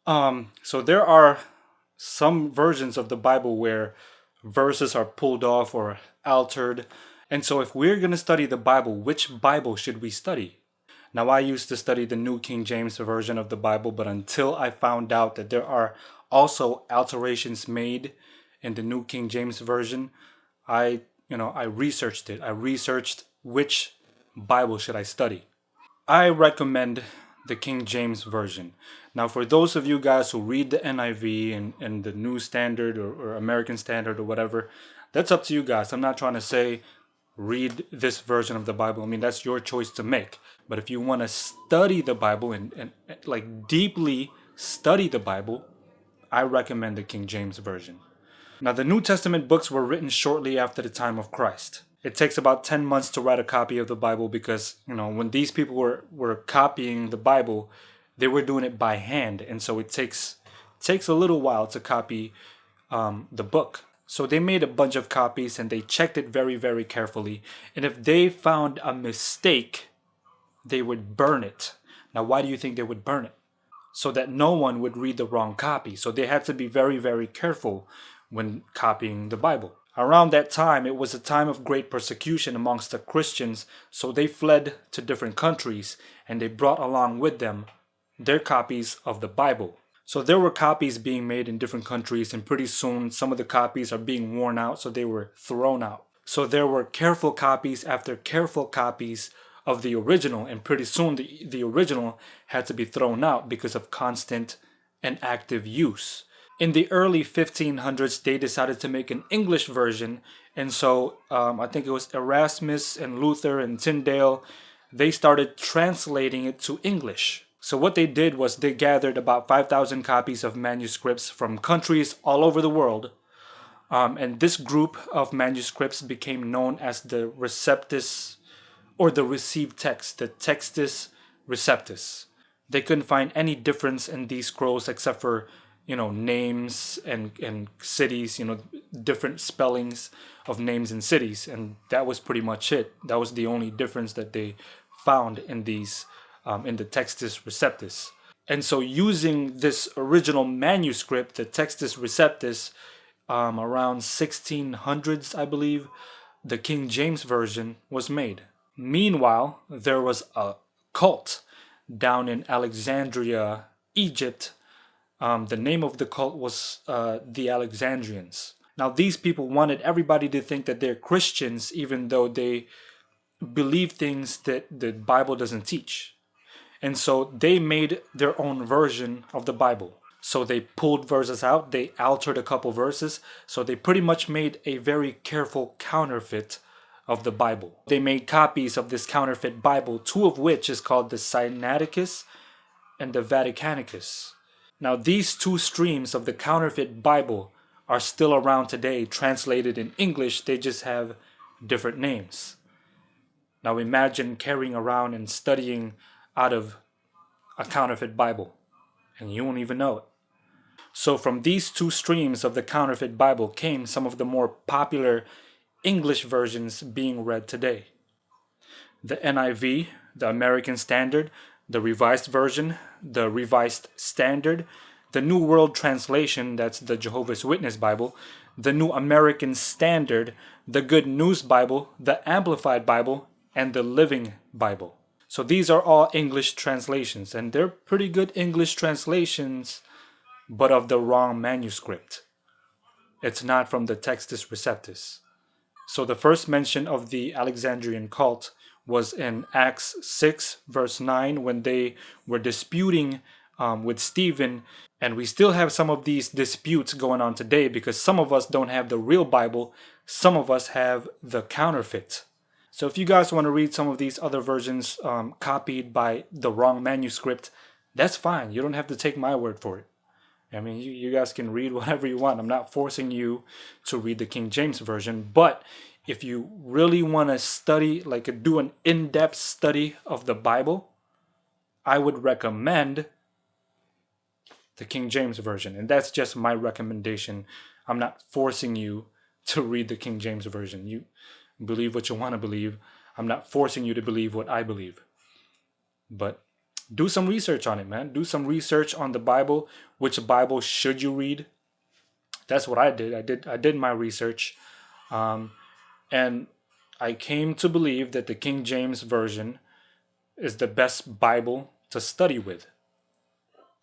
So there are some versions of the Bible where verses are pulled off or altered. And so if we're going to study the Bible, which Bible should we study? Now, I used to study the New King James Version of the Bible, but until I found out that there are also alterations made in the New King James Version, I researched it. I researched which Bible should I study. I recommend the King James Version. Now, for those of you guys who read the NIV and the New Standard or American Standard or whatever, that's up to you guys. I'm not trying to say read this version of the Bible. I mean, that's your choice to make. But if you want to study the Bible and like deeply study the Bible, I recommend the King James Version. Now, the New Testament books were written shortly after the time of Christ. It takes about 10 months to write a copy of the Bible because, when these people were copying the Bible, they were doing it by hand. And so it takes a little while to copy the book. So they made a bunch of copies and they checked it very, very carefully. And if they found a mistake, they would burn it. Now, why do you think they would burn it? So that no one would read the wrong copy. So they had to be very, very careful when copying the Bible. Around that time, it was a time of great persecution amongst the Christians, so they fled to different countries and they brought along with them their copies of the Bible. So there were copies being made in different countries, and pretty soon some of the copies are being worn out, so they were thrown out. So there were careful copies after careful copies of the original, and pretty soon the original had to be thrown out because of constant and active use. In the early 1500s, they decided to make an English version, and so I think it was Erasmus and Luther and Tyndale, they started translating it to English. So what they did was they gathered about 5,000 copies of manuscripts from countries all over the world, and this group of manuscripts became known as the Receptus, or the received text, the Textus Receptus. They couldn't find any difference in these scrolls except for names and cities, different spellings of names and cities, and that was pretty much it. That was the only difference that they found in these in the Textus Receptus. And so using this original manuscript, the Textus Receptus, around 1600s, I believe, the King James Version was made. Meanwhile, there was a cult down in Alexandria, Egypt. The name of the cult was the Alexandrians. Now, these people wanted everybody to think that they're Christians, even though they believe things that the Bible doesn't teach. And so they made their own version of the Bible. So they pulled verses out, they altered a couple verses. So they pretty much made a very careful counterfeit of the Bible. They made copies of this counterfeit Bible, two of which is called the Sinaiticus and the Vaticanicus. Now, these two streams of the counterfeit Bible are still around today, translated in English, they just have different names. Now, imagine carrying around and studying out of a counterfeit Bible, and you won't even know it. So, from these two streams of the counterfeit Bible came some of the more popular English versions being read today. The NIV, the American Standard, the Revised Version, the Revised Standard, the New World Translation, that's the Jehovah's Witness Bible, the New American Standard, the Good News Bible, the Amplified Bible, and the Living Bible. So these are all English translations, and they're pretty good English translations, but of the wrong manuscript. It's not from the Textus Receptus. So the first mention of the Alexandrian cult was in Acts 6, verse 9, when they were disputing with Stephen. And we still have some of these disputes going on today because some of us don't have the real Bible, some of us have the counterfeit. So if you guys want to read some of these other versions copied by the wrong manuscript, that's fine. You don't have to take my word for it. I mean, you guys can read whatever you want. I'm not forcing you to read the King James Version, but if you really want to study, like do an in-depth study of the Bible, I would recommend the King James Version. And that's just my recommendation. I'm not forcing you to read the King James Version. You believe what you want to believe. I'm not forcing you to believe what I believe. But do some research on it, man. Do some research on the Bible. Which Bible should you read? That's what I did. I did my research, and I came to believe that the King James version is the best Bible to study with,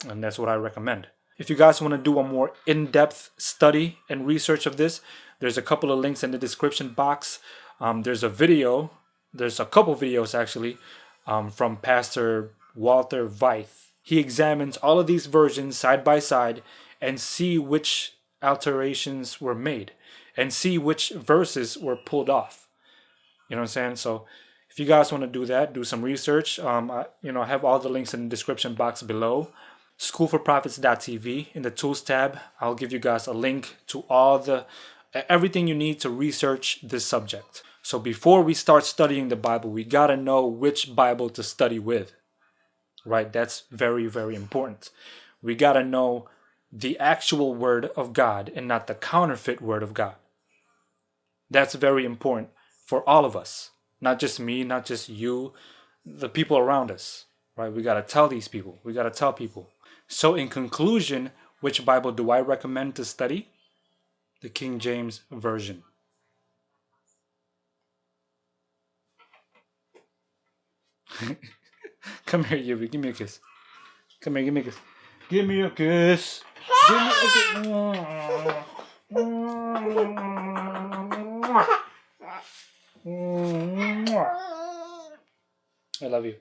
and that's what I recommend. If you guys want to do a more in-depth study and research of this, there's a couple of links in the description box. There's a video. There's a couple videos actually from Pastor Walter Veith. He examines all of these versions side by side and see which alterations were made and see which verses were pulled off. You know what I'm saying? So if you guys want to do that, do some research. I have all the links in the description box below. Schoolforprophets.tv, in the tools tab, I'll give you guys a link to everything you need to research this subject. So before we start studying the Bible, we gotta know which Bible to study with, right? That's very, very important. We gotta know the actual word of God and not the counterfeit word of God. That's very important for all of us, not just me, not just you, the people around us, right? We gotta tell these people. We gotta tell people. So in conclusion, which Bible do I recommend to study? The King James Version. Come here, Yubi. Give me a kiss. Come here, give me a kiss. Give me a kiss. Give me a kiss. I love you.